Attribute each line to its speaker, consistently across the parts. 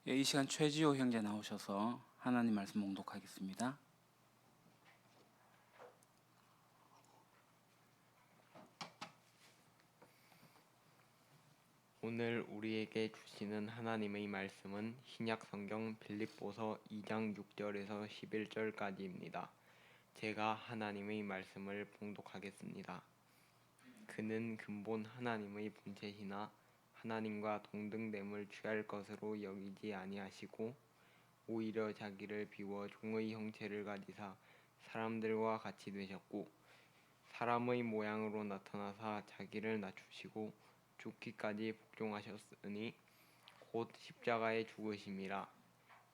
Speaker 1: 예, 이 시간 최지호 형제 나오셔서 하나님 말씀 봉독하겠습니다.
Speaker 2: 오늘 우리에게 주시는 하나님의 말씀은 신약 성경 빌립보서 2장 6절에서 11절까지입니다. 제가 하나님의 말씀을 봉독하겠습니다. 그는 근본 하나님의 본체시나 하나님과 동등됨을 취할 것으로 여기지 아니하시고 오히려 자기를 비워 종의 형체를 가지사 사람들과 같이 되셨고 사람의 모양으로 나타나사 자기를 낮추시고 죽기까지 복종하셨으니 곧 십자가에 죽으심이라.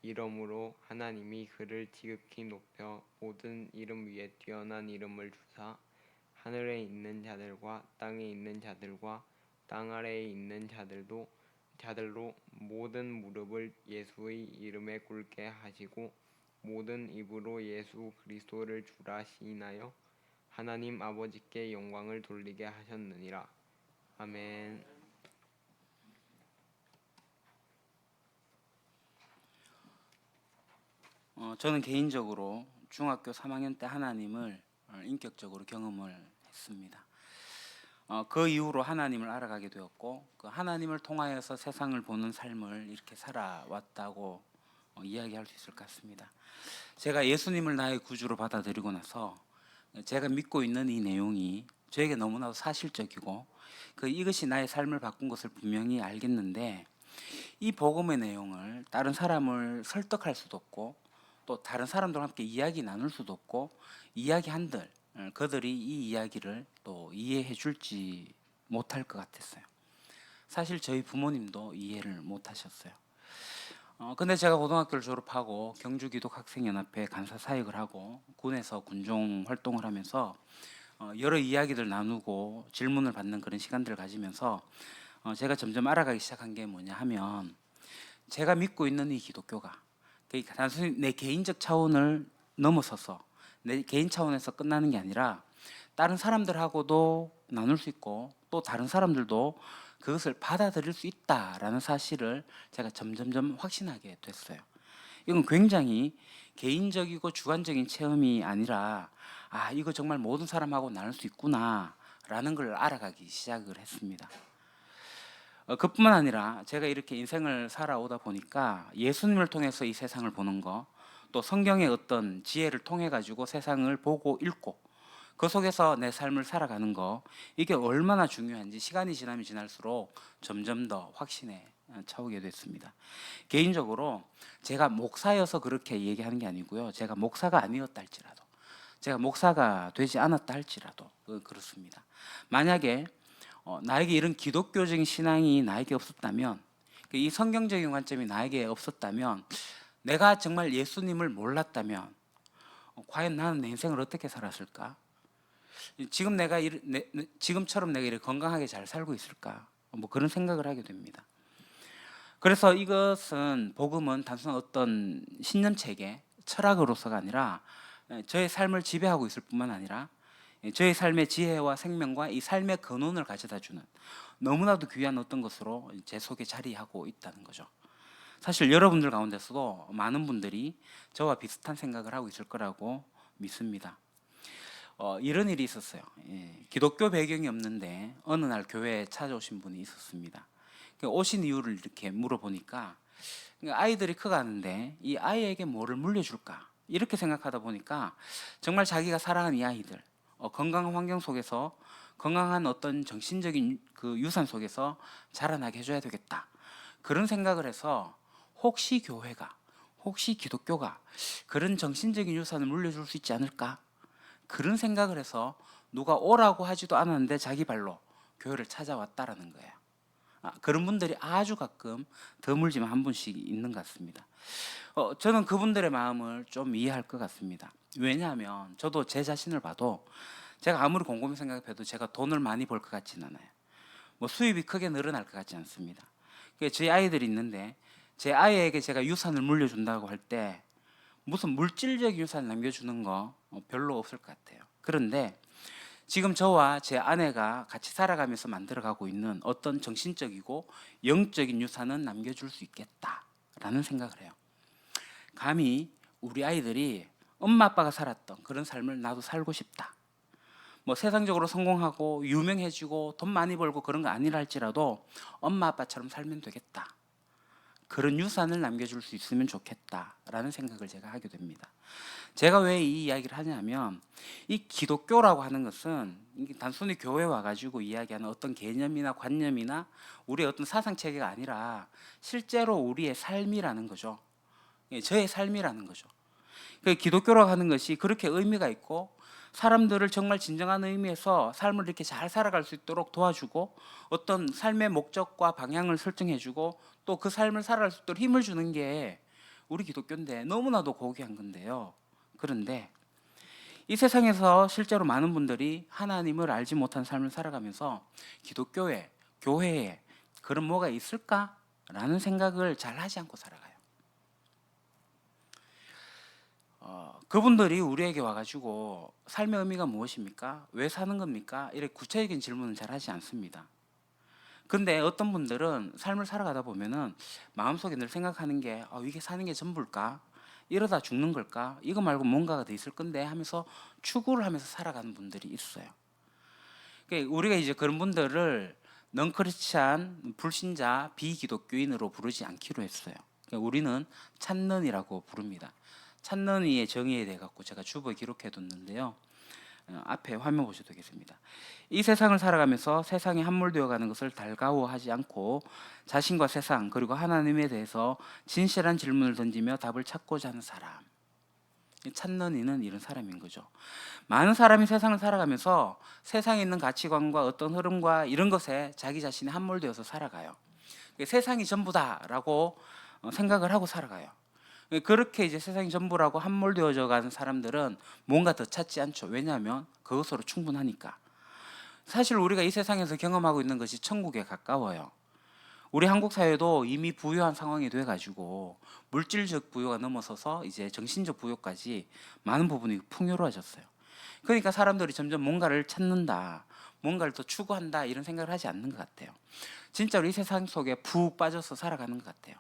Speaker 2: 이러므로 하나님이 그를 지극히 높여 모든 이름 위에 뛰어난 이름을 주사 하늘에 있는 자들과 땅에 있는 자들과 땅 아래에 있는 자들로 모든 무릎을 예수의 이름에 꿇게 하시고 모든 입으로 예수 그리스도를 주라 시인하여 하나님 아버지께 영광을 돌리게 하셨느니라. 아멘.
Speaker 1: 저는 개인적으로 중학교 3학년 때 하나님을 인격적으로 경험을 했습니다. 그 이후로 하나님을 알아가게 되었고 그 하나님을 통하여서 세상을 보는 삶을 이렇게 살아왔다고 이야기할 수 있을 것 같습니다. 제가 예수님을 나의 구주로 받아들이고 나서 제가 믿고 있는 이 내용이 저에게 너무나도 사실적이고 이것이 나의 삶을 바꾼 것을 분명히 알겠는데 이 복음의 내용을 다른 사람을 설득할 수도 없고 또 다른 사람들과 함께 이야기 나눌 수도 없고 이야기한들 그들이 이 이야기를 또 이해해 줄지 못할 것 같았어요. 사실 저희 부모님도 이해를 못 하셨어요. 근데 제가 고등학교를 졸업하고 경주기독학생연합회 간사 사역을 하고 군에서 군종 활동을 하면서 여러 이야기들 나누고 질문을 받는 그런 시간들을 가지면서 제가 점점 알아가기 시작한 게 뭐냐 하면 제가 믿고 있는 이 기독교가 단순히 내 개인적 차원을 넘어서서 내 개인 차원에서 끝나는 게 아니라 다른 사람들하고도 나눌 수 있고 또 다른 사람들도 그것을 받아들일 수 있다라는 사실을 제가 점점점 확신하게 됐어요. 이건 굉장히 개인적이고 주관적인 체험이 아니라 이거 정말 모든 사람하고 나눌 수 있구나라는 걸 알아가기 시작을 했습니다. 그뿐만 아니라 제가 이렇게 인생을 살아오다 보니까 예수님을 통해서 이 세상을 보는 거, 또 성경의 어떤 지혜를 통해 가지고 세상을 보고 읽고 그 속에서 내 삶을 살아가는 거, 이게 얼마나 중요한지 시간이 지나면 지날수록 점점 더 확신에 차오게 됐습니다. 개인적으로 제가 목사여서 그렇게 얘기하는 게 아니고요, 제가 목사가 아니었다 할지라도, 제가 목사가 되지 않았다 할지라도 그렇습니다. 만약에 나에게 이런 기독교적인 신앙이 나에게 없었다면, 이 성경적인 관점이 나에게 없었다면, 내가 정말 예수님을 몰랐다면 과연 나는 내 인생을 어떻게 살았을까? 지금처럼 내가 이렇게 건강하게 잘 살고 있을까? 뭐 그런 생각을 하게 됩니다. 그래서 이것은 복음은 단순한 어떤 신념체계, 철학으로서가 아니라 저의 삶을 지배하고 있을 뿐만 아니라 저의 삶의 지혜와 생명과 이 삶의 근원을 가져다 주는 너무나도 귀한 어떤 것으로 제 속에 자리하고 있다는 거죠. 사실 여러분들 가운데서도 많은 분들이 저와 비슷한 생각을 하고 있을 거라고 믿습니다. 이런 일이 있었어요. 기독교 배경이 없는데 어느 날 교회에 찾아오신 분이 있었습니다. 오신 이유를 이렇게 물어보니까 아이들이 커가는데 이 아이에게 뭐를 물려줄까 이렇게 생각하다 보니까 정말 자기가 사랑하는 이 아이들 건강한 환경 속에서 건강한 어떤 정신적인 그 유산 속에서 자라나게 해줘야 되겠다, 그런 생각을 해서 혹시 교회가, 혹시 기독교가 그런 정신적인 유산을 물려줄 수 있지 않을까, 그런 생각을 해서 누가 오라고 하지도 않았는데 자기 발로 교회를 찾아왔다라는 거예요. 그런 분들이 아주 가끔 드물지만 한 분씩 있는 것 같습니다. 저는 그분들의 마음을 좀 이해할 것 같습니다. 왜냐하면 저도 제 자신을 봐도 제가 아무리 곰곰이 생각해도 제가 돈을 많이 벌 것 같지는 않아요. 뭐 수입이 크게 늘어날 것 같지 않습니다. 제 아이들이 있는데 제 아이에게 제가 유산을 물려준다고 할 때 무슨 물질적인 유산을 남겨주는 거 별로 없을 것 같아요. 그런데 지금 저와 제 아내가 같이 살아가면서 만들어가고 있는 어떤 정신적이고 영적인 유산은 남겨줄 수 있겠다라는 있다라는 생각을 해요. 감히 우리 아이들이 엄마 아빠가 살았던 그런 삶을 나도 살고 싶다. 뭐 세상적으로 성공하고 유명해지고 돈 많이 벌고 그런 거 아니라 할지라도 엄마 아빠처럼 살면 되겠다. 그런 유산을 남겨줄 수 있으면 좋겠다라는 생각을 제가 하게 됩니다. 제가 왜 이 이야기를 하냐면 이 기독교라고 하는 것은 단순히 교회 와가지고 이야기하는 어떤 개념이나 관념이나 우리의 어떤 사상체계가 아니라 실제로 우리의 삶이라는 거죠. 저의 삶이라는 거죠. 기독교라고 하는 것이 그렇게 의미가 있고 사람들을 정말 진정한 의미에서 삶을 이렇게 잘 살아갈 수 있도록 도와주고 어떤 삶의 목적과 방향을 설정해주고 또 그 삶을 살아갈 수 있도록 힘을 주는 게 우리 기독교인데 너무나도 고귀한 건데요. 그런데 이 세상에서 실제로 많은 분들이 하나님을 알지 못한 삶을 살아가면서 기독교에, 교회에 그런 뭐가 있을까라는 생각을 잘 하지 않고 살아가요. 그분들이 우리에게 와가지고 삶의 의미가 무엇입니까? 왜 사는 겁니까? 이렇게 구체적인 질문을 잘 하지 않습니다. 근데 어떤 분들은 삶을 살아가다 보면은 마음속에 늘 생각하는 게 이게 사는 게 전부일까? 이러다 죽는 걸까? 이거 말고 뭔가가 더 있을 건데 하면서 추구를 하면서 살아가는 분들이 있어요. 그러니까 우리가 이제 그런 분들을 넌크리스찬, 불신자, 비기독교인으로 부르지 않기로 했어요. 그러니까 우리는 찬넌이라고 부릅니다. 찬넌이의 정의에 대해 갖고 제가 주보에 기록해 뒀는데요. 앞에 화면 보셔도 되겠습니다. 이 세상을 살아가면서 세상에 함몰되어 가는 것을 달가워하지 않고 자신과 세상 그리고 하나님에 대해서 진실한 질문을 던지며 답을 찾고자 하는 사람. 찬넌이는 이런 사람인 거죠. 많은 사람이 세상을 살아가면서 세상에 있는 가치관과 어떤 흐름과 이런 것에 자기 자신이 함몰되어서 살아가요. 세상이 전부다라고 생각을 하고 살아가요. 그렇게 이제 세상이 전부라고 함몰되어져 가는 사람들은 뭔가 더 찾지 않죠. 왜냐하면 그것으로 충분하니까. 사실 우리가 이 세상에서 경험하고 있는 것이 천국에 가까워요. 우리 한국 사회도 이미 부유한 상황이 돼가지고 물질적 부유가 넘어서서 이제 정신적 부유까지 많은 부분이 풍요로워졌어요. 그러니까 사람들이 점점 뭔가를 찾는다, 뭔가를 더 추구한다 이런 생각을 하지 않는 것 같아요. 진짜로 이 세상 속에 푹 빠져서 살아가는 것 같아요.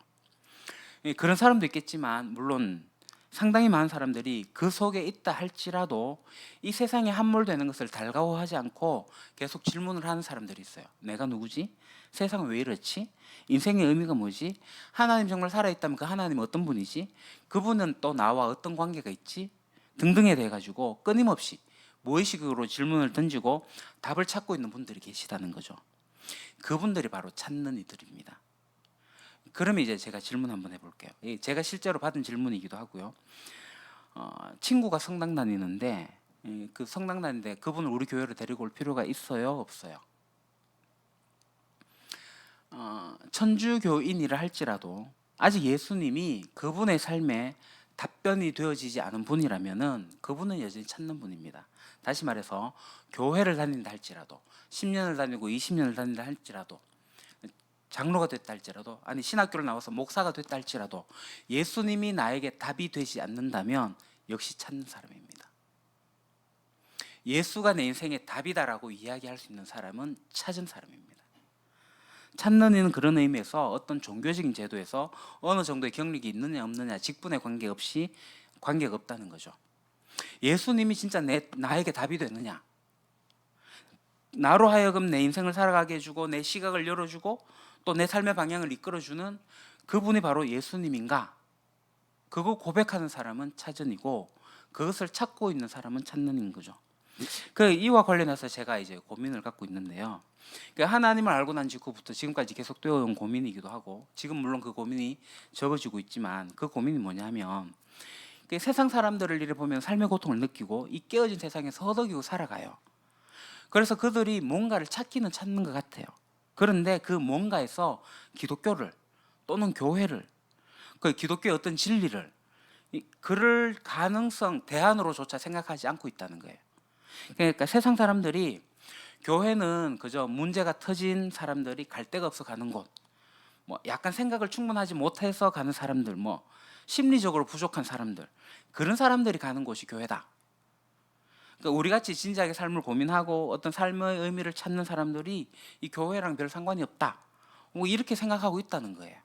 Speaker 1: 그런 사람도 있겠지만 물론 상당히 많은 사람들이 그 속에 있다 할지라도 이 세상에 함몰되는 것을 달가워하지 않고 계속 질문을 하는 사람들이 있어요. 내가 누구지? 세상은 왜 이렇지? 인생의 의미가 뭐지? 하나님 정말 살아있다면 그 하나님은 어떤 분이지? 그분은 또 나와 어떤 관계가 있지? 등등에 대해 가지고 끊임없이 무의식으로 질문을 던지고 답을 찾고 있는 분들이 계시다는 거죠. 그분들이 바로 찾는 이들입니다. 그러면 이제 제가 질문 한번 해볼게요. 제가 실제로 받은 질문이기도 하고요. 친구가 성당 다니는데 그 성당 다니는데 그분을 우리 교회로 데리고 올 필요가 있어요? 없어요? 천주교인이라 할지라도 아직 예수님이 그분의 삶에 답변이 되어지지 않은 분이라면은 그분은 여전히 찾는 분입니다. 다시 말해서 교회를 다닌다 할지라도 10년을 다니고 20년을 다닌다 할지라도 장로가 됐다 할지라도 아니 신학교를 나와서 목사가 됐다 할지라도 예수님이 나에게 답이 되지 않는다면 역시 찾는 사람입니다. 예수가 내 인생의 답이다라고 이야기할 수 있는 사람은 찾은 사람입니다. 찾는 이는 그런 의미에서 어떤 종교적인 제도에서 어느 정도의 경력이 있느냐 없느냐 직분에 관계가 없다는 거죠. 예수님이 진짜 나에게 답이 되느냐, 나로 하여금 내 인생을 살아가게 해주고 내 시각을 열어주고 또 내 삶의 방향을 이끌어주는 그분이 바로 예수님인가? 그거 고백하는 사람은 찾은이고 그것을 찾고 있는 사람은 찾는인 거죠. 이와 관련해서 제가 이제 고민을 갖고 있는데요. 하나님을 알고 난 직후부터 지금까지 계속 되어온 고민이기도 하고 지금 물론 그 고민이 적어지고 있지만 그 고민이 뭐냐면 세상 사람들을 이래 보면 삶의 고통을 느끼고 이 깨어진 세상에서 허덕이고 살아가요. 그래서 그들이 뭔가를 찾기는 찾는 것 같아요. 그런데 그 뭔가에서 기독교를 또는 교회를 그 기독교의 어떤 진리를 그럴 가능성 대안으로조차 생각하지 않고 있다는 거예요. 그러니까 세상 사람들이 교회는 그저 문제가 터진 사람들이 갈 데가 없어 가는 곳, 뭐 약간 생각을 충분하지 못해서 가는 사람들, 뭐 심리적으로 부족한 사람들, 그런 사람들이 가는 곳이 교회다. 그러니까 우리 같이 진지하게 삶을 고민하고 어떤 삶의 의미를 찾는 사람들이 이 교회랑 별 상관이 없다. 뭐 이렇게 생각하고 있다는 거예요.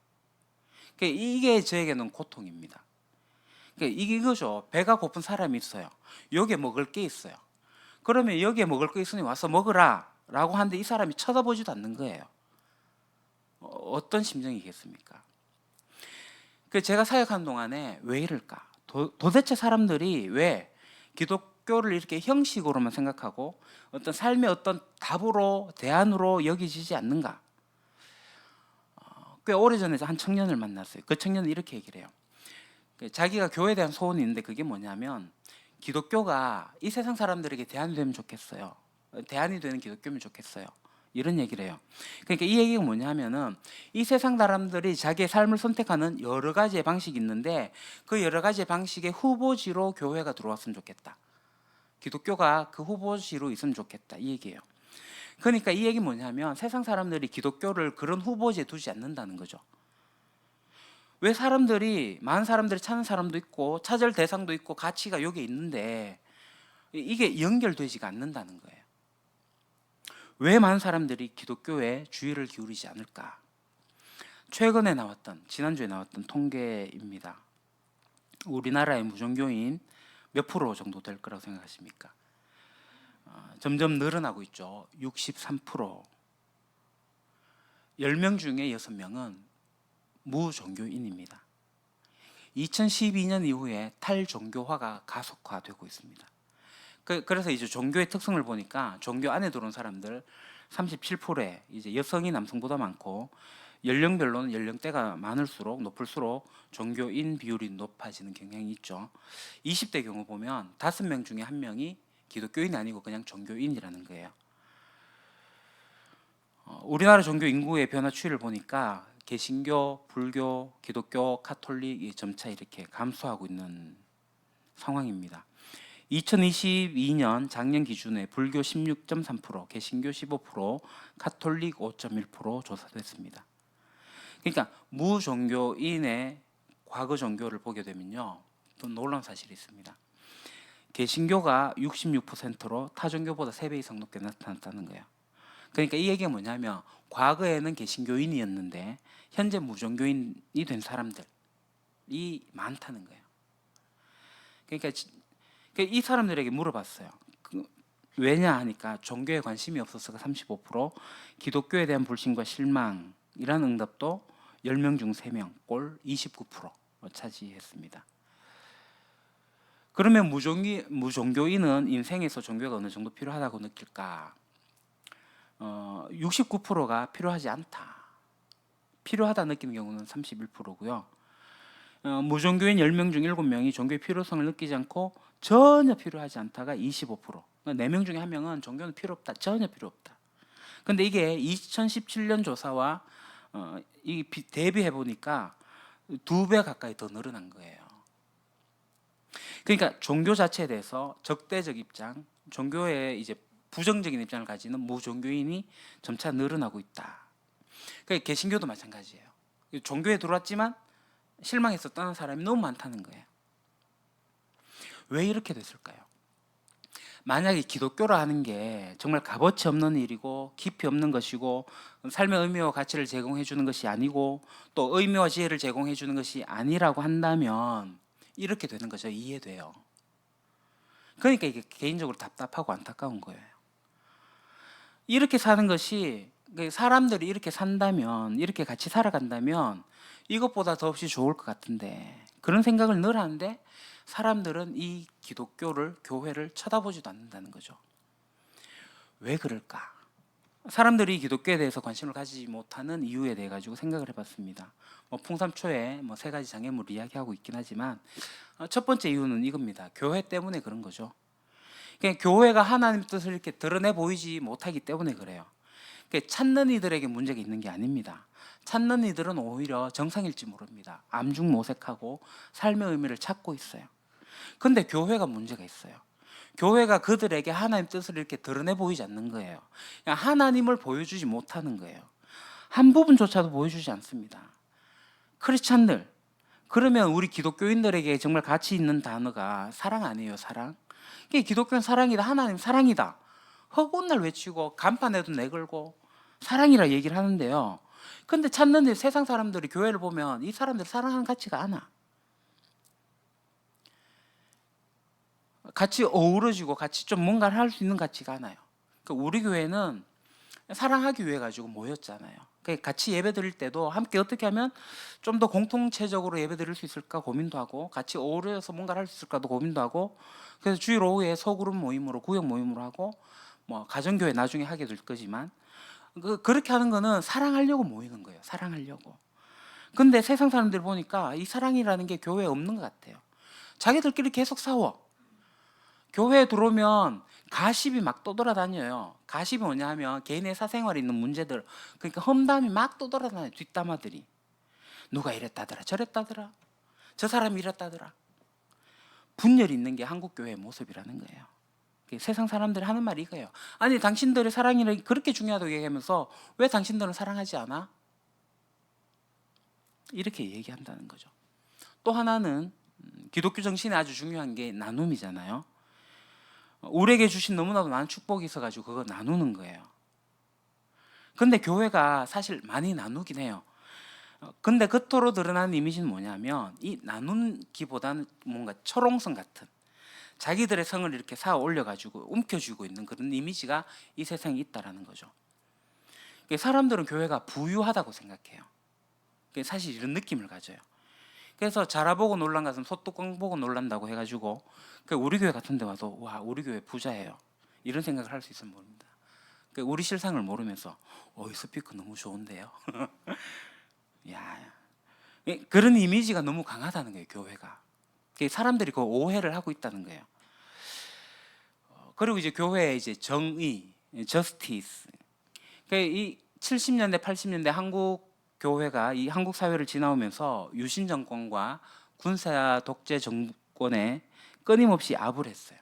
Speaker 1: 이게 저에게는 고통입니다. 이거죠. 배가 고픈 사람이 있어요. 여기에 먹을 게 있어요. 그러면 여기에 먹을 거 있으니 와서 먹으라 라고 하는데 이 사람이 쳐다보지도 않는 거예요. 어떤 심정이겠습니까? 제가 사역하는 동안에 왜 이럴까? 도대체 사람들이 왜 기독교를 이렇게 형식으로만 생각하고 어떤 삶의 어떤 답으로 대안으로 여기지지 않는가? 꽤 오래전에 한 청년을 만났어요. 그 청년은 이렇게 얘기를 해요. 자기가 교회에 대한 소원이 있는데 그게 뭐냐면 기독교가 이 세상 사람들에게 대안이 되면 좋겠어요. 대안이 되는 기독교면 좋겠어요. 이런 얘기를 해요. 그러니까 이 얘기가 뭐냐면은 이 세상 사람들이 자기의 삶을 선택하는 여러 가지의 방식이 있는데 그 여러 가지의 방식의 후보지로 교회가 들어왔으면 좋겠다. 기독교가 그 후보지로 있으면 좋겠다. 이 얘기예요. 그러니까 이 얘기 뭐냐면 세상 사람들이 기독교를 그런 후보지에 두지 않는다는 거죠. 왜 많은 사람들이 찾는 사람도 있고 찾을 대상도 있고 가치가 여기 있는데 이게 연결되지가 않는다는 거예요. 왜 많은 사람들이 기독교에 주의를 기울이지 않을까? 지난주에 나왔던 통계입니다. 우리나라의 무종교인 몇 프로 정도 될 거라고 생각하십니까? 점점 늘어나고 있죠. 63%. 10명 중에 6명은 무종교인입니다. 2012년 이후에 탈종교화가 가속화되고 있습니다. 그래서 이제 종교의 특성을 보니까 종교 안에 들어온 사람들 37%에 이제 여성이 남성보다 많고 연령별로는 연령대가 높을수록 종교인 비율이 높아지는 경향이 있죠. 20대 경우 보면 5명 중에 1명이 기독교인이 아니고 그냥 종교인이라는 거예요. 우리나라 종교 인구의 변화 추이를 보니까 개신교, 불교, 기독교, 카톨릭이 점차 이렇게 감소하고 있는 상황입니다. 2022년 작년 기준에 불교 16.3%, 개신교 15%, 카톨릭 5.1% 조사됐습니다. 그러니까 무종교인의 과거 종교를 보게 되면요, 또 놀라운 사실이 있습니다. 개신교가 66%로 타종교보다 3배 이상 높게 나타났다는 거예요. 그러니까 이 얘기가 뭐냐면 과거에는 개신교인이었는데 현재 무종교인이 된 사람들이 많다는 거예요. 그러니까 이 사람들에게 물어봤어요. 왜냐 하니까 종교에 관심이 없어서가 35%, 기독교에 대한 불신과 실망이라는 응답도 10명 중 3명, 꼴 29% 차지했습니다. 그러면 무종교인은 인생에서 종교가 어느 정도 필요하다고 느낄까? 69%가 필요하지 않다. 필요하다 느끼는 경우는 31%고요. 무종교인 10명 중 7명이 종교의 필요성을 느끼지 않고 전혀 필요하지 않다가 25%. 그러니까 4명 중에 1명은 종교는 필요 없다. 전혀 필요 없다. 근데 이게 2017년 조사와 대비해 보니까 2배 가까이 더 늘어난 거예요. 그러니까 종교 자체에 대해서 적대적 입장, 종교에 이제 부정적인 입장을 가지는 무종교인이 점차 늘어나고 있다. 그러니까 개신교도 마찬가지예요. 종교에 들어왔지만 실망해서 떠난 사람이 너무 많다는 거예요. 왜 이렇게 됐을까요? 만약에 기독교라 하는 게 정말 값어치 없는 일이고 깊이 없는 것이고 삶의 의미와 가치를 제공해 주는 것이 아니고 또 의미와 지혜를 제공해 주는 것이 아니라고 한다면 이렇게 되는 거죠. 이해돼요. 그러니까 이게 개인적으로 답답하고 안타까운 거예요. 이렇게 사는 것이, 사람들이 이렇게 산다면, 이렇게 같이 살아간다면 이것보다 더없이 좋을 것 같은데, 그런 생각을 늘 하는데 사람들은 이 기독교를, 교회를 쳐다보지도 않는다는 거죠. 왜 그럴까? 사람들이 기독교에 대해서 관심을 가지지 못하는 이유에 대해 가지고 생각을 해봤습니다. 풍삼초에 3가지 장애물을 이야기하고 있긴 하지만 첫 번째 이유는 이겁니다. 교회 때문에 그런 거죠. 교회가 하나님 뜻을 이렇게 드러내 보이지 못하기 때문에 그래요. 찾는 이들에게 문제가 있는 게 아닙니다. 찾는 이들은 오히려 정상일지 모릅니다. 암중모색하고 삶의 의미를 찾고 있어요. 근데 교회가 문제가 있어요. 교회가 그들에게 하나님 뜻을 이렇게 드러내 보이지 않는 거예요. 그냥 하나님을 보여주지 못하는 거예요. 한 부분조차도 보여주지 않습니다. 크리스찬들, 그러면 우리 기독교인들에게 정말 가치 있는 단어가 사랑 아니에요? 사랑? 기독교는 사랑이다. 하나님 사랑이다. 허구날 외치고 간판에도 내걸고 사랑이라 얘기를 하는데요. 근데 찾는데 세상 사람들이 교회를 보면 이 사람들 사랑하는 같지가 않아. 같이 어우러지고 같이 좀 뭔가를 할 수 있는 것 같지가 않아요. 그러니까 우리 교회는 사랑하기 위해 가지고 모였잖아요. 그러니까 같이 예배 드릴 때도 함께 어떻게 하면 좀 더 공통체적으로 예배 드릴 수 있을까 고민도 하고, 같이 어우러져서 뭔가를 할 수 있을까도 고민도 하고, 그래서 주일 오후에 소그룹 모임으로, 구역 모임으로 하고, 뭐 가정교회 나중에 하게 될 거지만, 그렇게 하는 거는 사랑하려고 모이는 거예요. 사랑하려고. 근데 세상 사람들 보니까 이 사랑이라는 게 교회에 없는 것 같아요. 자기들끼리 계속 싸워. 교회에 들어오면 가십이 막 떠돌아다녀요. 가십이 뭐냐 하면 개인의 사생활에 있는 문제들, 그러니까 험담이 막 떠돌아다녀요. 뒷담화들이. 누가 이랬다더라 저랬다더라, 저 사람이 이랬다더라. 분열이 있는 게 한국교회의 모습이라는 거예요. 세상 사람들이 하는 말이 이거예요. 아니 당신들의 사랑이 그렇게 중요하다고 얘기하면서 왜 당신들은 사랑하지 않아? 이렇게 얘기한다는 거죠. 또 하나는 기독교 정신에 아주 중요한 게 나눔이잖아요. 우리에게 주신 너무나도 많은 축복이 있어가지고 그거 나누는 거예요. 근데 교회가 사실 많이 나누긴 해요. 근데 겉으로 드러나는 이미지는 뭐냐면 이 나누기보다는 뭔가 철옹성 같은, 자기들의 성을 이렇게 쌓아 올려가지고 움켜쥐고 있는 그런 이미지가 이 세상에 있다라는 거죠. 사람들은 교회가 부유하다고 생각해요. 사실 이런 느낌을 가져요. 그래서 자라보고 놀란 가슴 소뚜껑 보고 놀란다고 해가지고 우리 교회 같은 데 와도 와 우리 교회 부자예요 이런 생각을 할 수 있으면 모릅니다. 우리 실상을 모르면서 이 스피커 너무 좋은데요. 야, 그런 이미지가 너무 강하다는 거예요. 교회가. 사람들이 그 오해를 하고 있다는 거예요. 그리고 이제 교회의 이제 정의, 저스티스. 이 70년대, 80년대 한국 교회가 이 한국 사회를 지나오면서 유신 정권과 군사 독재 정권에 끊임없이 아부를 했어요.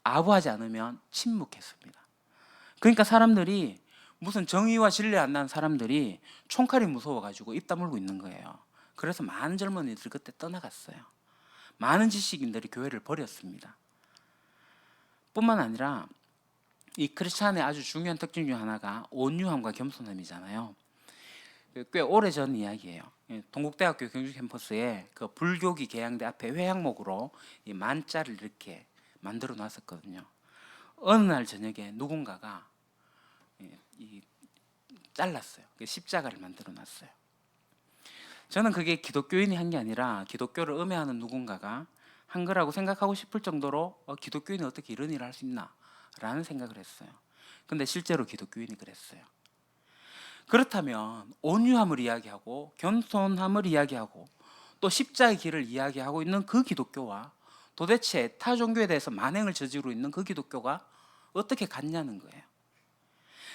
Speaker 1: 아부하지 않으면 침묵했습니다. 그러니까 사람들이 무슨 정의와 진리 안 나는 사람들이 총칼이 무서워가지고 입 다물고 있는 거예요. 그래서 많은 젊은이들이 그때 떠나갔어요. 많은 지식인들이 교회를 버렸습니다. 뿐만 아니라 이 크리스찬의 아주 중요한 특징 중 하나가 온유함과 겸손함이잖아요. 꽤 오래전 이야기예요. 동국대학교 경주 캠퍼스에 그 불교기 개양대 앞에 회향목으로 이 만자를 이렇게 만들어 놨었거든요. 어느 날 저녁에 누군가가 잘랐어요. 십자가를 만들어 놨어요. 저는 그게 기독교인이 한 게 아니라 기독교를 음해하는 누군가가 한 거라고 생각하고 싶을 정도로 기독교인이 어떻게 이런 일을 할 수 있나 라는 생각을 했어요. 근데 실제로 기독교인이 그랬어요. 그렇다면 온유함을 이야기하고 겸손함을 이야기하고 또 십자의 길을 이야기하고 있는 그 기독교와 도대체 타 종교에 대해서 만행을 저지르고 있는 그 기독교가 어떻게 같냐는 거예요.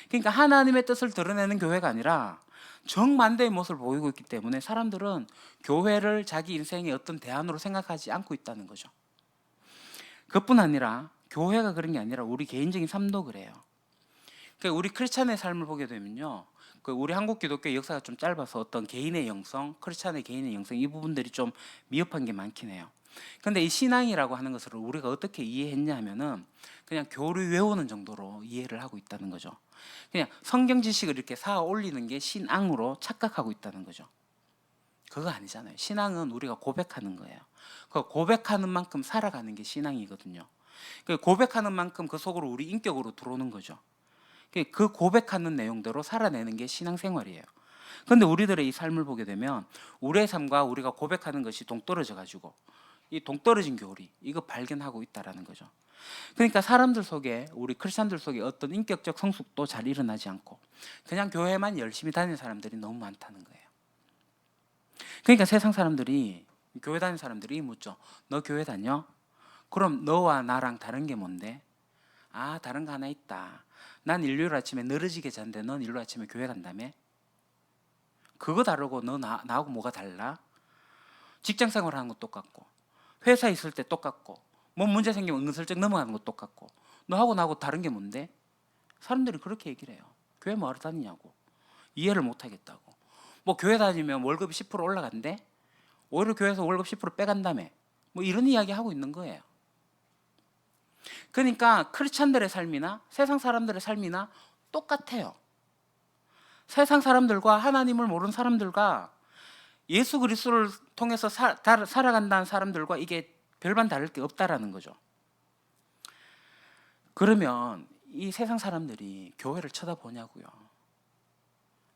Speaker 1: 그러니까 하나님의 뜻을 드러내는 교회가 아니라 정반대의 모습을 보이고 있기 때문에 사람들은 교회를 자기 인생의 어떤 대안으로 생각하지 않고 있다는 거죠. 그뿐 아니라 교회가 그런 게 아니라 우리 개인적인 삶도 그래요. 그러니까 우리 크리스찬의 삶을 보게 되면요, 우리 한국 기독교의 역사가 좀 짧아서 어떤 개인의 영성, 크리스찬의 개인의 영성 이 부분들이 좀 미흡한 게 많긴 해요. 근데 이 신앙이라고 하는 것을 우리가 어떻게 이해했냐 하면은 그냥 교리 외우는 정도로 이해를 하고 있다는 거죠. 그냥 성경 지식을 이렇게 쌓아 올리는 게 신앙으로 착각하고 있다는 거죠. 그거 아니잖아요. 신앙은 우리가 고백하는 거예요. 그 고백하는 만큼 살아가는 게 신앙이거든요. 그 고백하는 만큼 그 속으로 우리 인격으로 들어오는 거죠. 그 고백하는 내용대로 살아내는 게 신앙생활이에요. 그런데 우리들의 이 삶을 보게 되면 우리의 삶과 우리가 고백하는 것이 동떨어져 가지고 이 동떨어진 교리 이거 발견하고 있다라는 거죠. 그러니까 사람들 속에, 우리 크리스천들 속에 어떤 인격적 성숙도 잘 일어나지 않고 그냥 교회만 열심히 다니는 사람들이 너무 많다는 거예요. 그러니까 세상 사람들이, 교회 다니는 사람들이 묻죠. 너 교회 다녀? 그럼 너와 나랑 다른 게 뭔데? 아, 다른 거 하나 있다. 난 일요일 아침에 늘어지게 자는데 넌 일요일 아침에 교회 간다며? 그거 다르고 나하고 뭐가 달라? 직장 생활하는 거 똑같고 회사에 있을 때 똑같고 뭐 문제 생기면 은근슬쩍 넘어가는 거 똑같고 너하고 나하고 다른 게 뭔데? 사람들이 그렇게 얘기를 해요. 교회 뭐하러 다니냐고. 이해를 못 하겠다고. 뭐 교회 다니면 월급이 10% 올라간대? 오히려 교회에서 월급 10% 빼간다며? 뭐 이런 이야기 하고 있는 거예요. 그러니까 크리스찬들의 삶이나 세상 사람들의 삶이나 똑같아요. 세상 사람들과 하나님을 모르는 사람들과 예수 그리스도를 통해서 살아간다는 사람들과 이게 별반 다를 게 없다라는 거죠. 그러면 이 세상 사람들이 교회를 쳐다보냐고요?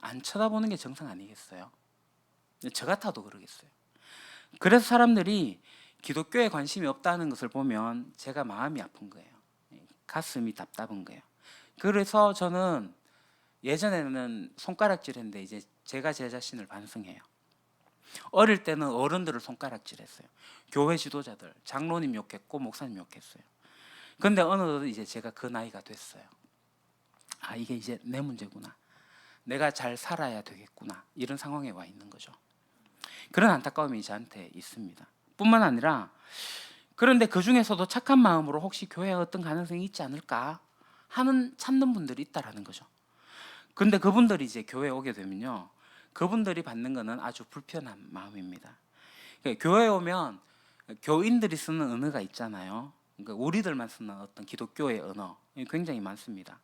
Speaker 1: 안 쳐다보는 게 정상 아니겠어요? 저 같아도 그러겠어요. 그래서 사람들이 기독교에 관심이 없다는 것을 보면 제가 마음이 아픈 거예요. 가슴이 답답한 거예요. 그래서 저는 예전에는 손가락질했는데 이제 제가 제 자신을 반성해요. 어릴 때는 어른들을 손가락질했어요. 교회 지도자들, 장로님 욕했고 목사님 욕했어요. 근데 어느덧 이제 제가 그 나이가 됐어요. 아, 이게 이제 내 문제구나. 내가 잘 살아야 되겠구나. 이런 상황에 와 있는 거죠. 그런 안타까움이 저한테 있습니다. 뿐만 아니라 그런데 그 중에서도 착한 마음으로 혹시 교회에 어떤 가능성이 있지 않을까 하는 찾는 분들이 있다라는 거죠. 근데 그분들이 이제 교회에 오게 되면요, 그분들이 받는 거는 아주 불편한 마음입니다. 그러니까 교회에 오면 교인들이 쓰는 언어가 있잖아요. 그러니까 우리들만 쓰는 어떤 기독교의 언어 굉장히 많습니다.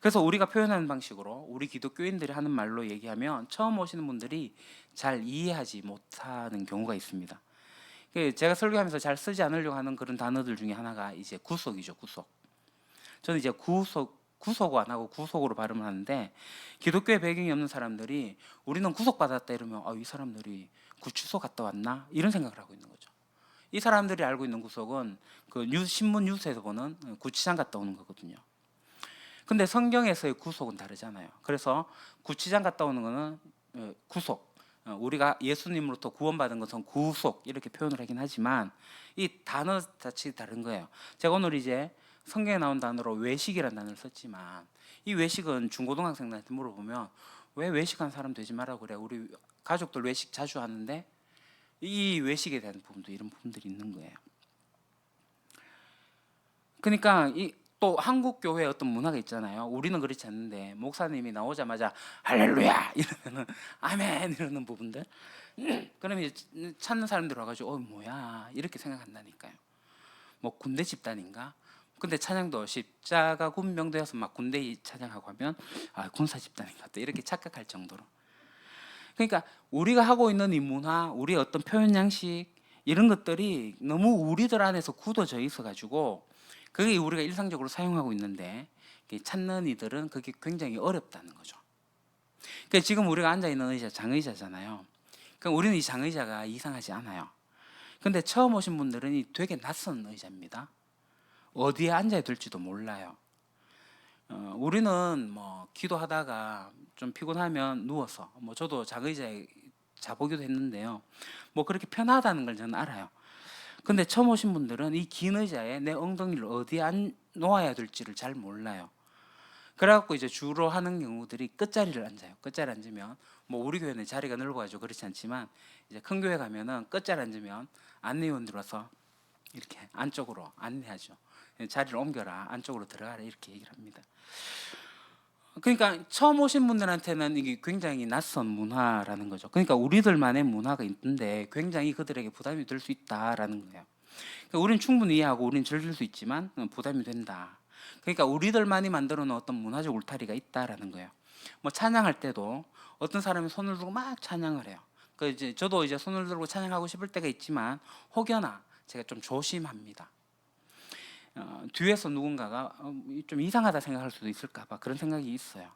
Speaker 1: 그래서 우리가 표현하는 방식으로 우리 기독교인들이 하는 말로 얘기하면 처음 오시는 분들이 잘 이해하지 못하는 경우가 있습니다. 제가 설교하면서 잘 쓰지 않으려고 하는 그런 단어들 중에 하나가 이제 구속이죠. 구속. 저는 이제 구속 안 하고 구속으로 발음을 하는데, 기독교의 배경이 없는 사람들이 우리는 구속받았다 이러면 이 사람들이 구치소 갔다 왔나? 이런 생각을 하고 있는 거죠. 이 사람들이 알고 있는 구속은 그 신문 뉴스에서 보는 구치장 갔다 오는 거거든요. 근데 성경에서의 구속은 다르잖아요. 그래서 구치장 갔다 오는 거는 구속, 우리가 예수님으로부터 구원받은 것은 구속 이렇게 표현을 하긴 하지만 이 단어 자체가 다른 거예요. 제가 오늘 이제 성경에 나온 단어로 외식이라는 단어를 썼지만, 이 외식은 중고등학생들한테 물어보면 왜 외식한 사람 되지 말라고 그래? 우리 가족들 외식 자주 하는데, 이 외식에 대한 부분도 이런 부분들이 있는 거예요. 그러니까 또 한국 교회의 어떤 문화가 있잖아요. 우리는 그렇지 않는데 목사님이 나오자마자 할렐루야 이러면은 아멘 이러는 부분들. 그러면 이제 찾는 사람들 와가지고 뭐야 이렇게 생각한다니까요. 뭐 군대 집단인가? 근데 찬양도 십자가 군병되어서 막 군대 찬양하고 하면 군사 집단인가 또 이렇게 착각할 정도로. 그러니까 우리가 하고 있는 이 문화, 우리의 어떤 표현 양식 이런 것들이 너무 우리들 안에서 굳어져 있어가지고 그게 우리가 일상적으로 사용하고 있는데 찾는 이들은 그게 굉장히 어렵다는 거죠. 그러니까 지금 우리가 앉아 있는 의자 장의자잖아요. 그럼 우리는 이 장의자가 이상하지 않아요. 근데 처음 오신 분들은 이 되게 낯선 의자입니다. 어디에 앉아야 될지도 몰라요. 우리는 뭐 기도하다가 좀 피곤하면 누워서, 뭐 저도 장의자에 자보기도 했는데요. 뭐 그렇게 편하다는 걸 저는 알아요. 근데 처음 오신 분들은 이 긴 의자에 내 엉덩이를 어디에 놓아야 될지를 잘 몰라요. 그래갖고 이제 주로 하는 경우들이 끝자리를 앉아요. 끝자리 앉으면 뭐 우리 교회는 자리가 넓어가지고 그렇지 않지만 이제 큰 교회 가면은 끝자리 앉으면 안내위원들 와서 이렇게 안쪽으로 안내하죠. 자리를 옮겨라, 안쪽으로 들어가라 이렇게 얘기를 합니다. 그러니까 처음 오신 분들한테는 이게 굉장히 낯선 문화라는 거죠. 그러니까 우리들만의 문화가 있는데 굉장히 그들에게 부담이 될 수 있다라는 거예요. 그러니까 우리는 충분히 이해하고 우리는 즐길 수 있지만 부담이 된다. 그러니까 우리들만이 만들어 놓은 어떤 문화적 울타리가 있다라는 거예요. 뭐 찬양할 때도 어떤 사람이 손을 들고 막 찬양을 해요. 그 이제 저도 이제 손을 들고 찬양하고 싶을 때가 있지만 혹여나 제가 좀 조심합니다. 뒤에서 누군가가 좀 이상하다 생각할 수도 있을까봐 그런 생각이 있어요.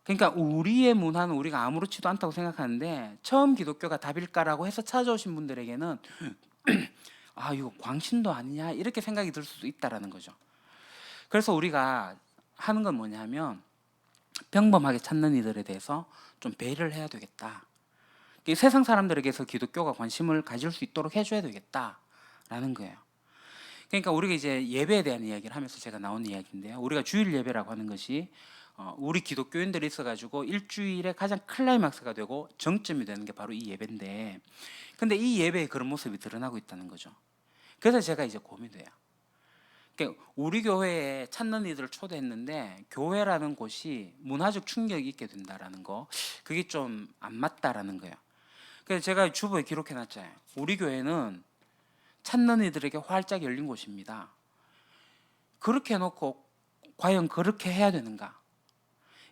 Speaker 1: 그러니까 우리의 문화는 우리가 아무렇지도 않다고 생각하는데 처음 기독교가 답일까라고 해서 찾아오신 분들에게는 이거 광신도 아니냐 이렇게 생각이 들 수도 있다라는 거죠. 그래서 우리가 하는 건 뭐냐면 평범하게 찾는 이들에 대해서 좀 배려를 해야 되겠다. 세상 사람들에게서 기독교가 관심을 가질 수 있도록 해줘야 되겠다라는 거예요. 그러니까 우리가 이제 예배에 대한 이야기를 하면서 제가 나온 이야기인데요. 우리가 주일 예배라고 하는 것이 우리 기독교인들이 있어가지고 일주일에 가장 클라이막스가 되고 정점이 되는 게 바로 이 예배인데, 근데 이 예배에 그런 모습이 드러나고 있다는 거죠. 그래서 제가 이제 고민돼요. 그러니까 우리 교회에 찾는 이들을 초대했는데 교회라는 곳이 문화적 충격이 있게 된다라는 거, 그게 좀 안 맞다라는 거예요. 그래서 제가 주보에 기록해놨잖아요. 우리 교회는 찾는 이들에게 활짝 열린 곳입니다. 그렇게 해놓고 과연 그렇게 해야 되는가?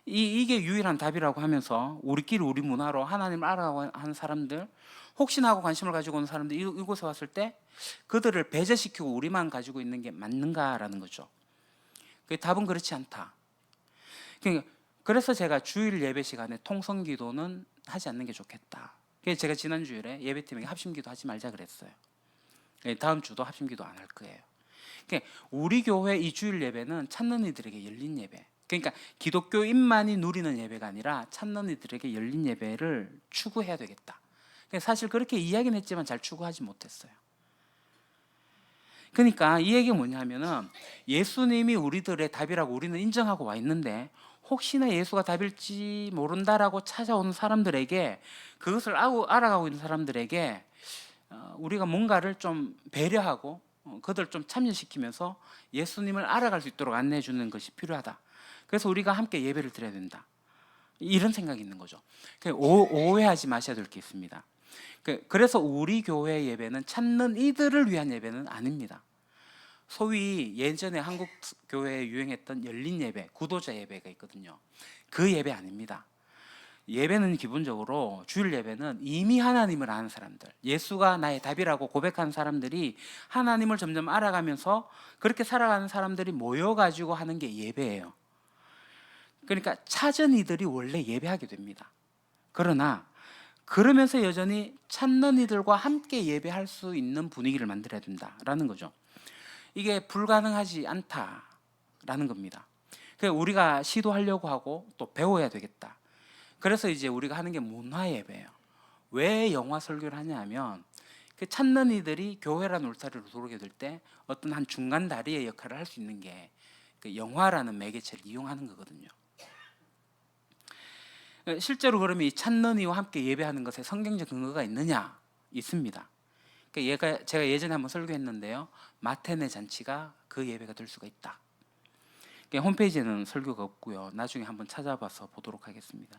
Speaker 1: 이게 유일한 답이라고 하면서 우리끼리 우리 문화로 하나님을 알아가고 하는 사람들, 혹시나 하고 관심을 가지고 오는 사람들 이곳에 왔을 때 그들을 배제시키고 우리만 가지고 있는 게 맞는가라는 거죠. 그 답은 그렇지 않다. 그래서 제가 주일 예배 시간에 통성기도는 하지 않는 게 좋겠다. 그래서 제가 지난 주일에 예배팀에게 합심기도 하지 말자 그랬어요. 다음 주도 합심기도 안 할 거예요. 그러니까 우리 교회 이 주일 예배는 찾는 이들에게 열린 예배. 그러니까 기독교인만이 누리는 예배가 아니라 찾는 이들에게 열린 예배를 추구해야 되겠다. 사실 그렇게 이야기는 했지만 잘 추구하지 못했어요. 그러니까 이 얘기가 뭐냐면은 예수님이 우리들의 답이라고 우리는 인정하고 와 있는데 혹시나 예수가 답일지 모른다라고 찾아오는 사람들에게, 그것을 알아가고 있는 사람들에게 우리가 뭔가를 좀 배려하고 그들 좀 참여시키면서 예수님을 알아갈 수 있도록 안내해 주는 것이 필요하다. 그래서 우리가 함께 예배를 드려야 된다. 이런 생각이 있는 거죠. 오해하지 마셔야 될 게 있습니다. 그래서 우리 교회 예배는 찾는 이들을 위한 예배는 아닙니다. 소위 예전에 한국 교회에 유행했던 열린 예배, 구도자 예배가 있거든요. 그 예배 아닙니다. 예배는 기본적으로 주일 예배는 이미 하나님을 아는 사람들, 예수가 나의 답이라고 고백하는 사람들이 하나님을 점점 알아가면서 그렇게 살아가는 사람들이 모여가지고 하는 게 예배예요. 그러니까 찾은 이들이 원래 예배하게 됩니다. 그러나 그러면서 여전히 찾는 이들과 함께 예배할 수 있는 분위기를 만들어야 된다라는 거죠. 이게 불가능하지 않다라는 겁니다. 그래서 우리가 시도하려고 하고 또 배워야 되겠다. 그래서 이제 우리가 하는 게 문화 예배예요. 왜 영화 설교를 하냐면 그 찾는 이들이 교회라는 울타리로 들어오게 될 때 어떤 한 중간 다리의 역할을 할 수 있는 게 그 영화라는 매개체를 이용하는 거거든요. 실제로 그러면 이 찾는 이와 함께 예배하는 것에 성경적 근거가 있느냐? 있습니다. 제가 예전에 한번 설교했는데요. 마테네 잔치가 그 예배가 될 수가 있다. 홈페이지에는 설교가 없고요. 나중에 한번 찾아봐서 보도록 하겠습니다.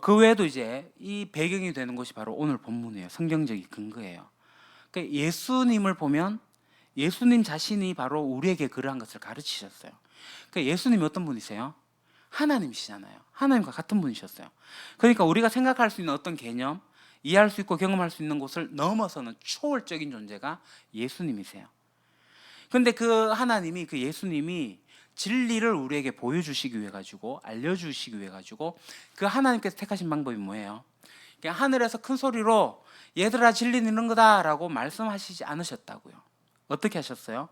Speaker 1: 그 외에도 이제 이 배경이 되는 것이 바로 오늘 본문이에요. 성경적인 근거예요. 예수님을 보면 예수님 자신이 바로 우리에게 그러한 것을 가르치셨어요. 예수님이 어떤 분이세요? 하나님이시잖아요. 하나님과 같은 분이셨어요. 그러니까 우리가 생각할 수 있는 어떤 개념, 이해할 수 있고 경험할 수 있는 곳을 넘어서는 초월적인 존재가 예수님이세요. 그런데 그 하나님이, 그 예수님이 진리를 우리에게 보여주시기 위해 가지고, 알려주시기 위해 가지고 그 하나님께서 택하신 방법이 뭐예요? 그냥 하늘에서 큰 소리로 얘들아 진리는 이런 거다라고 말씀하시지 않으셨다고요. 어떻게 하셨어요?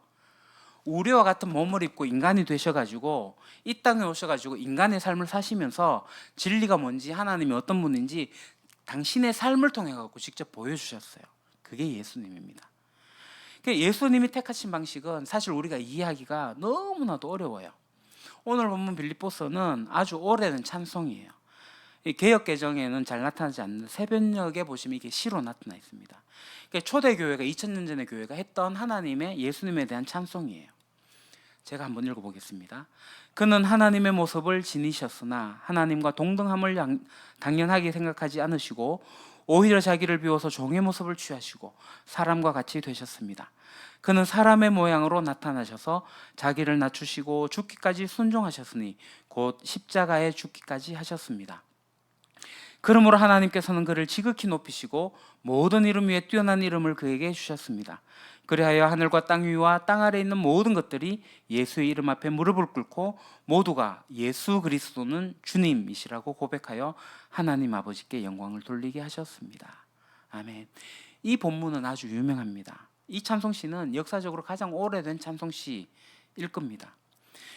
Speaker 1: 우리와 같은 몸을 입고 인간이 되셔가지고 이 땅에 오셔가지고 인간의 삶을 사시면서 진리가 뭔지, 하나님이 어떤 분인지 당신의 삶을 통해 갖고 직접 보여주셨어요. 그게 예수님입니다. 예수님이 택하신 방식은 사실 우리가 이해하기가 너무나도 어려워요. 오늘 본문 빌립보서는 아주 오래된 찬송이에요. 개역 개정에는 잘 나타나지 않는 새벽녘에 보시면 이게 시로 나타나 있습니다. 초대교회가 2000년 전의 교회가 했던 하나님의, 예수님에 대한 찬송이에요. 제가 한번 읽어보겠습니다. 그는 하나님의 모습을 지니셨으나 하나님과 동등함을 당연하게 생각하지 않으시고 오히려 자기를 비워서 종의 모습을 취하시고 사람과 같이 되셨습니다. 그는 사람의 모양으로 나타나셔서 자기를 낮추시고 죽기까지 순종하셨으니 곧 십자가에 죽기까지 하셨습니다. 그러므로 하나님께서는 그를 지극히 높이시고 모든 이름 위에 뛰어난 이름을 그에게 주셨습니다. 그리하여 하늘과 땅 위와 땅 아래에 있는 모든 것들이 예수의 이름 앞에 무릎을 꿇고 모두가 예수 그리스도는 주님이시라고 고백하여 하나님 아버지께 영광을 돌리게 하셨습니다. 아멘. 이 본문은 아주 유명합니다. 이 찬송시는 역사적으로 가장 오래된 찬송시일 겁니다.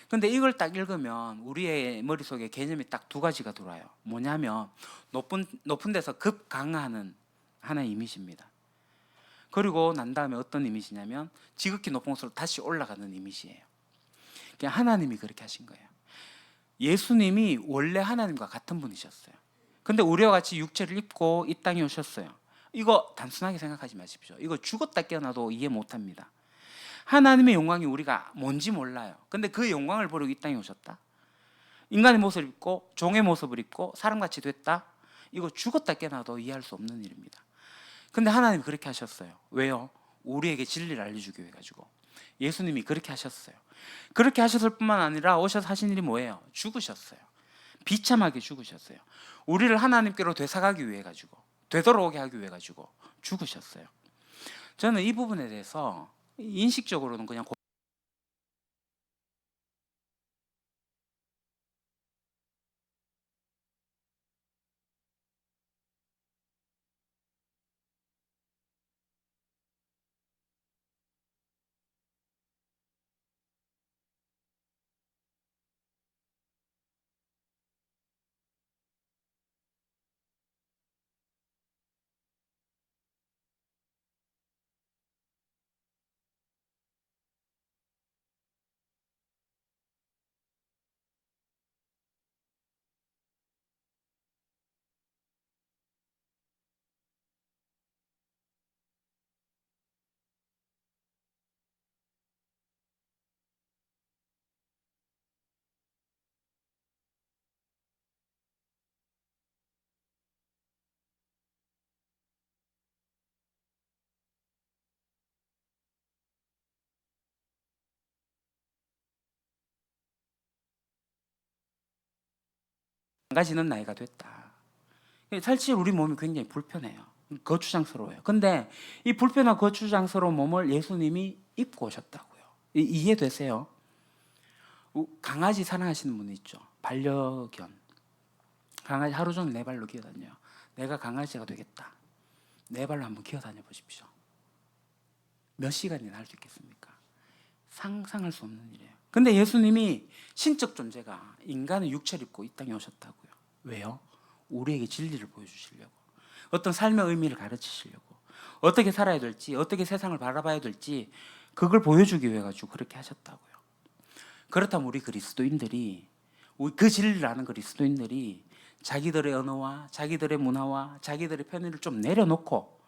Speaker 1: 근데 이걸 딱 읽으면 우리의 머릿속에 개념이 딱 두 가지가 들어와요. 뭐냐면 높은 데서 급 강하는 하나의 이미지입니다. 그리고 난 다음에 어떤 이미지냐면 지극히 높은 곳으로 다시 올라가는 이미지예요. 그냥 하나님이 그렇게 하신 거예요. 예수님이 원래 하나님과 같은 분이셨어요. 근데 우리와 같이 육체를 입고 이 땅에 오셨어요. 이거 단순하게 생각하지 마십시오. 이거 죽었다 깨어나도 이해 못합니다. 하나님의 영광이 우리가 뭔지 몰라요. 근데 그 영광을 보려고 이 땅에 오셨다. 인간의 모습을 입고 종의 모습을 입고 사람같이 됐다. 이거 죽었다 깨어나도 이해할 수 없는 일입니다. 근데 하나님이 그렇게 하셨어요. 왜요? 우리에게 진리를 알려주기 위해 가지고. 예수님이 그렇게 하셨어요. 그렇게 하셨을 뿐만 아니라 오셔서 하신 일이 뭐예요? 죽으셨어요. 비참하게 죽으셨어요. 우리를 하나님께로 되사가기 위해 가지고, 되돌아오게 하기 위해 가지고 죽으셨어요. 저는 이 부분에 대해서 인식적으로는 그냥 망가지는 나이가 됐다. 사실 우리 몸이 굉장히 불편해요. 거추장스러워요. 근데 이 불편하고 거추장스러운 몸을 예수님이 입고 오셨다고요. 이해되세요? 강아지 사랑하시는 분 있죠. 반려견. 강아지 하루 종일 네 발로 기어다녀요. 내가 강아지가 되겠다. 네 발로 한번 기어다녀 보십시오. 몇 시간이나 할 수 있겠습니까? 상상할 수 없는 일이에요. 근데 예수님이 신적 존재가 인간의 육체를 입고 이 땅에 오셨다고요. 왜요? 우리에게 진리를 보여주시려고, 어떤 삶의 의미를 가르치시려고, 어떻게 살아야 될지, 어떻게 세상을 바라봐야 될지 그걸 보여주기 위해 가지고 그렇게 하셨다고요. 그렇다면 우리 그리스도인들이, 그 진리를 아는 그리스도인들이 자기들의 언어와 자기들의 문화와 자기들의 편의를 좀 내려놓고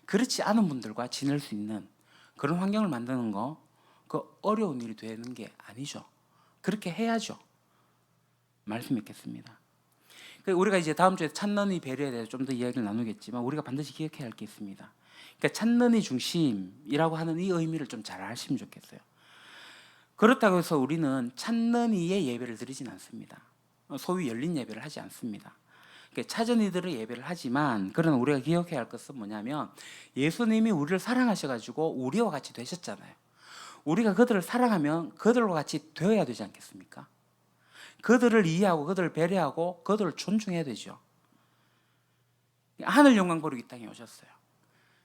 Speaker 1: 그렇지 않은 분들과 지낼 수 있는 그런 환경을 만드는 거, 그 어려운 일이 되는 게 아니죠. 그렇게 해야죠. 말씀 있겠습니다. 우리가 이제 다음 주에 찾는 이 배려에 대해서 좀 더 이야기를 나누겠지만 우리가 반드시 기억해야 할 게 있습니다. 그러니까 찾는 이 중심이라고 하는 이 의미를 좀 잘 아시면 좋겠어요. 그렇다고 해서 우리는 찾는 이의 예배를 드리진 않습니다. 소위 열린 예배를 하지 않습니다. 그러니까 찾은 이들의 예배를 하지만, 그러나 우리가 기억해야 할 것은 뭐냐면 예수님이 우리를 사랑하셔가지고 우리와 같이 되셨잖아요. 우리가 그들을 사랑하면 그들과 같이 되어야 되지 않겠습니까? 그들을 이해하고 그들을 배려하고 그들을 존중해야 되죠. 하늘 영광 보러 이 땅에 오셨어요.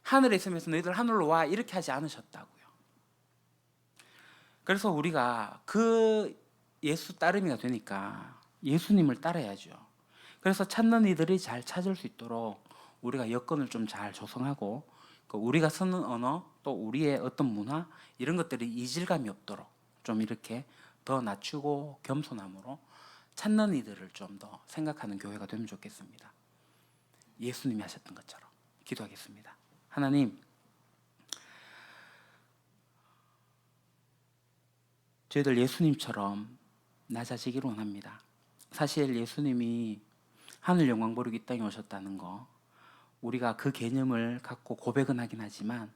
Speaker 1: 하늘에 있으면서 너희들 하늘로 와 이렇게 하지 않으셨다고요. 그래서 우리가 그 예수 따름이가 되니까 예수님을 따라야죠. 그래서 찾는 이들이 잘 찾을 수 있도록 우리가 여건을 좀 잘 조성하고, 우리가 쓰는 언어 또 우리의 어떤 문화 이런 것들이 이질감이 없도록 좀 이렇게 더 낮추고 겸손함으로 찾는 이들을 좀 더 생각하는 교회가 되면 좋겠습니다. 예수님이 하셨던 것처럼 기도하겠습니다. 하나님, 저희들 예수님처럼 낮아지기를 원합니다. 사실 예수님이 하늘 영광 보르기 이 땅에 오셨다는 거, 우리가 그 개념을 갖고 고백은 하긴 하지만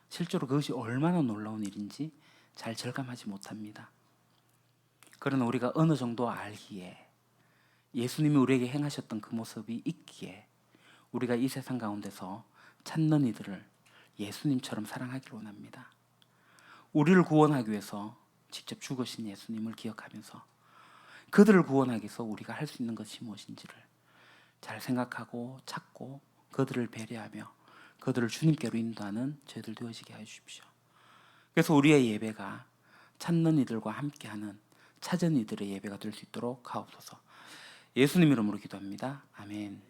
Speaker 1: 실제로 그것이 얼마나 놀라운 일인지 잘 절감하지 못합니다. 그러나 우리가 어느 정도 알기에, 예수님이 우리에게 행하셨던 그 모습이 있기에 우리가 이 세상 가운데서 찾는 이들을 예수님처럼 사랑하기를 원합니다. 우리를 구원하기 위해서 직접 죽으신 예수님을 기억하면서 그들을 구원하기 위해서 우리가 할 수 있는 것이 무엇인지를 잘 생각하고 찾고 그들을 배려하며 그들을 주님께로 인도하는 저희들 되어지게 해주십시오. 그래서 우리의 예배가 찾는 이들과 함께하는 찾은 이들의 예배가 될 수 있도록 하옵소서. 예수님 이름으로 기도합니다. 아멘.